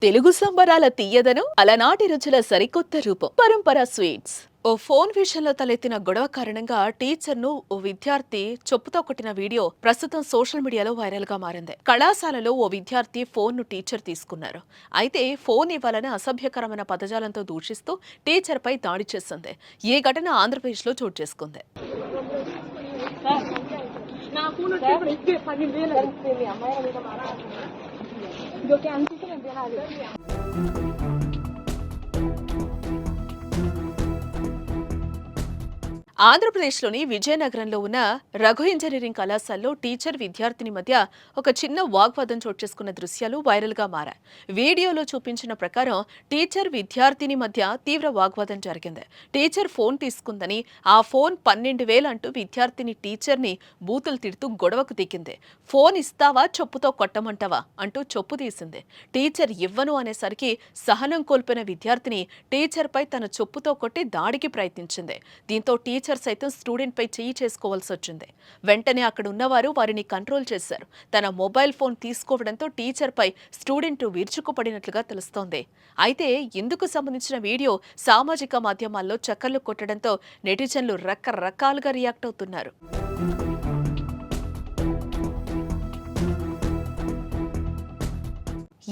తెలుగు సంబరాల తీయదనం అలనాటి రుచుల సరికొత్త రూపం పరంపర స్వీట్స్. ఓ ఫోన్ విషయంలో తలెత్తిన గొడవ కారణంగా టీచర్ను ఓ విద్యార్థి చెప్పుతో కొట్టిన వీడియో ప్రస్తుతం సోషల్ మీడియాలో వైరల్ గా మారింది. కళాశాలలో ఓ విద్యార్థి ఫోన్ ను టీచర్ తీసుకున్నారు. అయితే ఫోన్ ఇవ్వాలని అసభ్యకరమైన పదజాలంతో దూషిస్తూ టీచర్ పై దాడి చేసింది. ఈ ఘటన ఆంధ్రప్రదేశ్ లో చోటు చేసుకుంది. ఆంధ్రప్రదేశ్లోని విజయనగరంలో ఉన్న రఘు ఇంజనీరింగ్ కళాశాలలో టీచర్ విద్యార్థిని మధ్య ఒక చిన్న వాగ్వాదం చోటు చేసుకున్న దృశ్యాలు వైరల్గా మారాయి. వీడియోలో చూపించిన ప్రకారం టీచర్ విద్యార్థిని మధ్య తీవ్ర వాగ్వాదం జరిగింది. టీచర్ ఫోన్ తీసుకుందని, ఆ ఫోన్ 12,000 అంటూ విద్యార్థిని టీచర్ని బూతులు తిడుతూ గొడవకు దిగింది. ఫోన్ ఇస్తావా చెప్పుతో కొట్టమంటావా అంటూ చెప్పు తీసింది. టీచర్ ఇవ్వను అనేసరికి సహనం కోల్పోయిన విద్యార్థిని టీచర్పై తన చెప్పుతో కొట్టి దాడికి ప్రయత్నించింది. దీంతో టీచర్ సైతం స్టూడెంట్ పై చెయ్యి చేసుకోవాల్సి వచ్చింది. వెంటనే అక్కడ ఉన్నవారు వారిని కంట్రోల్ చేశారు. తన మొబైల్ ఫోన్ తీసుకోవడంతో టీచర్ పై స్టూడెంట్ విరుచుకుపడినట్లుగా తెలుస్తోంది. అయితే ఇందుకు సంబంధించిన వీడియో సామాజిక మాధ్యమాల్లో చక్కర్లు కొట్టడంతో నెటిజన్లు రకరకాలుగా రియాక్ట్ అవుతున్నారు.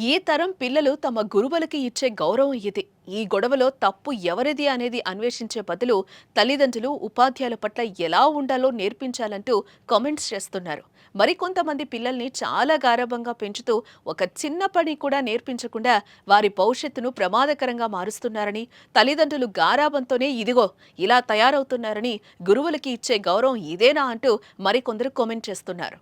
ఈ తరం పిల్లలు తమ గురువులకి ఇచ్చే గౌరవం ఇది. ఈ గొడవలో తప్పు ఎవరిది అనేది అన్వేషించే బదులు తల్లిదండ్రులు ఉపాధ్యాయుల పట్ల ఎలా ఉండాలో నేర్పించాలంటూ కామెంట్స్ చేస్తున్నారు. మరికొంతమంది పిల్లల్ని చాలా గారాబంగా పెంచుతూ ఒక చిన్న పని కూడా నేర్పించకుండా వారి భవిష్యత్తును ప్రమాదకరంగా మారుస్తున్నారని, తల్లిదండ్రులు గారాబంతోనే ఇదిగో ఇలా తయారవుతున్నారని, గురువులకి ఇచ్చే గౌరవం ఇదేనా అంటూ మరికొందరు కామెంట్ చేస్తున్నారు.